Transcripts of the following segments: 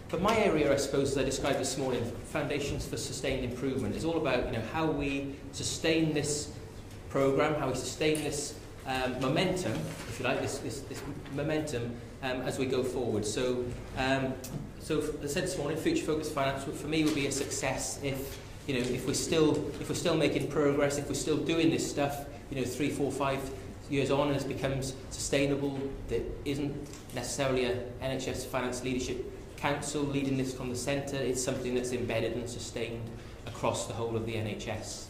But my area, I suppose, as I described this morning, Foundations for Sustained Improvement, is all about how we sustain this programme, how we sustain this momentum, if you like, this momentum as we go forward. So, so as I said this morning, Future Focused Finance for me would be a success if if we're still making progress, if we're still doing this stuff, 3, 4, 5 years on, and it becomes sustainable. There isn't necessarily a NHS Finance Leadership Council leading this from the centre. It's something that's embedded and sustained across the whole of the NHS.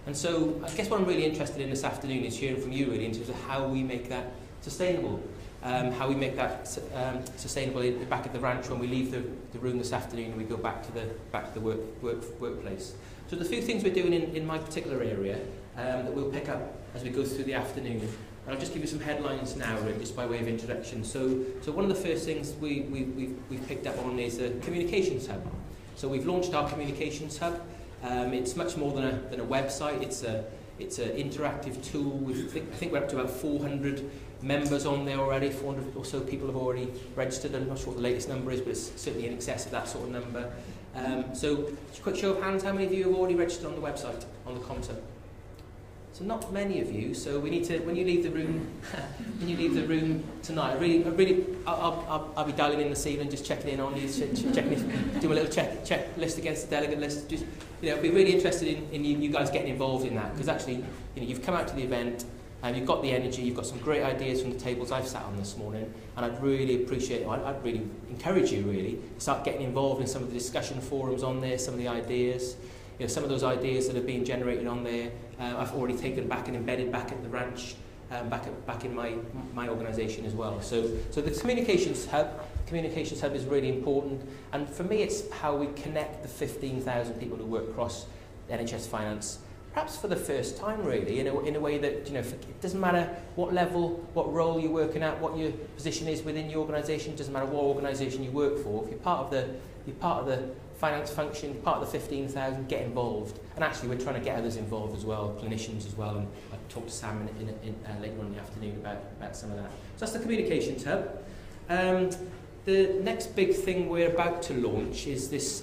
And so I guess what I'm really interested in this afternoon is hearing from you really in terms of how we make that sustainable. How we make that sustainable back at the ranch when we leave the room this afternoon and we go back to the workplace. So the few things we're doing in my particular area that we'll pick up as we go through the afternoon. And I'll just give you some headlines now, just by way of introduction. So one of the first things we've picked up on is a communications hub. So we've launched our communications hub. It's much more than a website. It's an interactive tool. I think we're up to about 400 members on there already. 400 or so people have already registered. I'm not sure what the latest number is, but it's certainly in excess of that sort of number. So just a quick show of hands, how many of you have already registered on the website, on the Comms Hub? So not many of you. So we need to, when you leave the room, tonight, I'll be dialing in this evening, just checking in on you, doing a little check list against the delegate list. Just I'd be really interested in you guys getting involved in that, because actually, you've come out to the event. You've got the energy, you've got some great ideas from the tables I've sat on this morning, and I'd really appreciate, I'd really encourage you really to start getting involved in some of the discussion forums on there, some of the ideas. Some of those ideas that have been generated on there, I've already taken back and embedded back at the ranch, back in my organisation as well. So the communications hub is really important, and for me it's how we connect the 15,000 people who work across NHS Finance, perhaps for the first time really, in a way that it doesn't matter what level, what role you're working at, what your position is within your organisation, doesn't matter what organisation you work for. If you're part of the finance function, part of the 15,000, get involved. And actually we're trying to get others involved as well, clinicians as well, and I'll talk to Sam later on in the afternoon about some of that. So that's the communications hub. The next big thing we're about to launch is this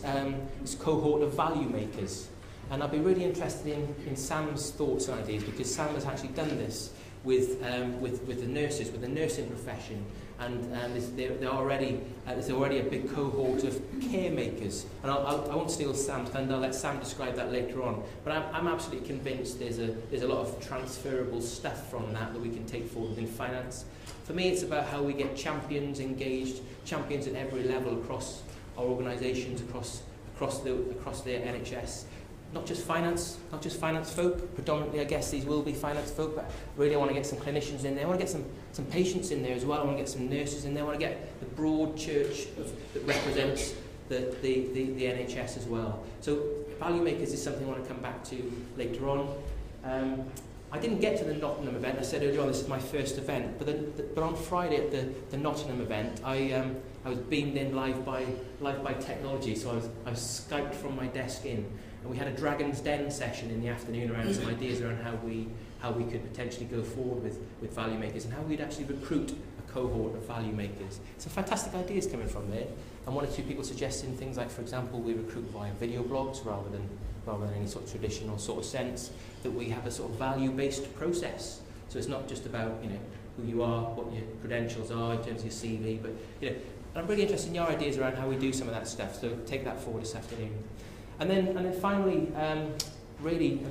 cohort of value makers. And I'll be really interested in Sam's thoughts and ideas, because Sam has actually done this with the nurses, with the nursing profession, and there's already a big cohort of care makers. And I won't steal Sam's thunder. I'll let Sam describe that later on. But I'm absolutely convinced there's a lot of transferable stuff from that we can take forward in finance. For me, it's about how we get champions engaged, champions at every level across our organisations, across the NHS. Not just finance folk. Predominantly, I guess these will be finance folk, but really I want to get some clinicians in there. I want to get some patients in there as well. I want to get some nurses in there. I want to get the broad church that represents the NHS as well. So value makers is something I want to come back to later on. I didn't get to the Nottingham event. I said earlier on this is my first event, but on Friday at the Nottingham event, I was beamed in live by technology. So I was Skyped from my desk in. And we had a Dragon's Den session in the afternoon around some ideas around how we could potentially go forward with value makers and how we'd actually recruit a cohort of value makers. Some fantastic ideas coming from there. And one or two people suggesting things like, for example, we recruit via video blogs rather than any sort of traditional sort of sense, that we have a sort of value-based process. So it's not just about who you are, what your credentials are in terms of your CV, but and I'm really interested in your ideas around how we do some of that stuff. So take that forward this afternoon. And then finally, really,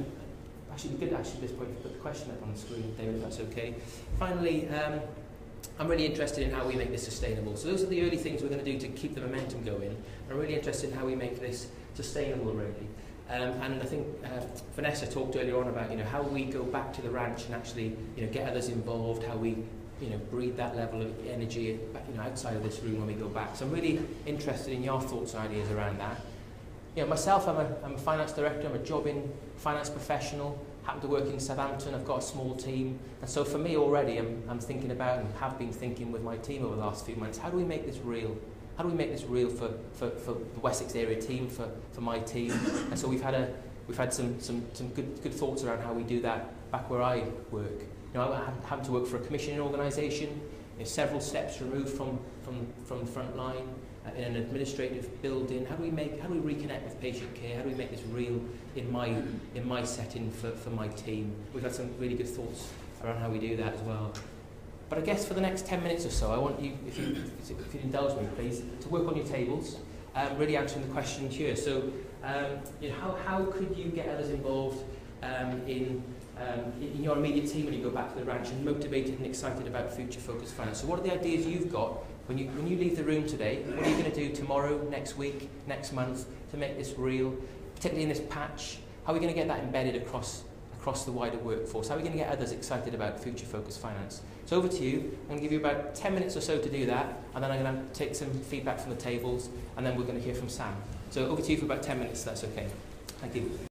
actually we could at this point put the question up on the screen, David, if that's okay. Finally, I'm really interested in how we make this sustainable. So those are the early things we're going to do to keep the momentum going. I'm really interested in how we make this sustainable, really. And I think Vanessa talked earlier on about how we go back to the ranch and actually get others involved, how we breathe that level of energy outside of this room when we go back. So I'm really interested in your thoughts and ideas around that. Myself, I'm a finance director, I'm a jobbing finance professional, happen to work in Southampton, I've got a small team, and so for me already I'm thinking about and have been thinking with my team over the last few months, how do we make this real? How do we make this real for the Wessex area team, for my team? And so we've had some good thoughts around how we do that back where I work. I happen to work for a commissioning organisation, several steps removed from the front line. in an administrative building? How do we reconnect with patient care? How do we make this real in my setting for my team? We've had some really good thoughts around how we do that as well. But I guess for the next 10 minutes or so, I want you, if you indulge me, please, to work on your tables, really answering the questions here. So, how could you get others involved in your immediate team when you go back to the ranch and motivated and excited about future-focused finance? So, what are the ideas you've got when you leave the room today? What are you going to do tomorrow, next week, next month to make this real, particularly in this patch? How are we going to get that embedded across the wider workforce? How are we going to get others excited about future-focused finance? So over to you. I'm going to give you about 10 minutes or so to do that, and then I'm going to take some feedback from the tables, and then we're going to hear from Sam. So over to you for about 10 minutes, if that's okay. Thank you.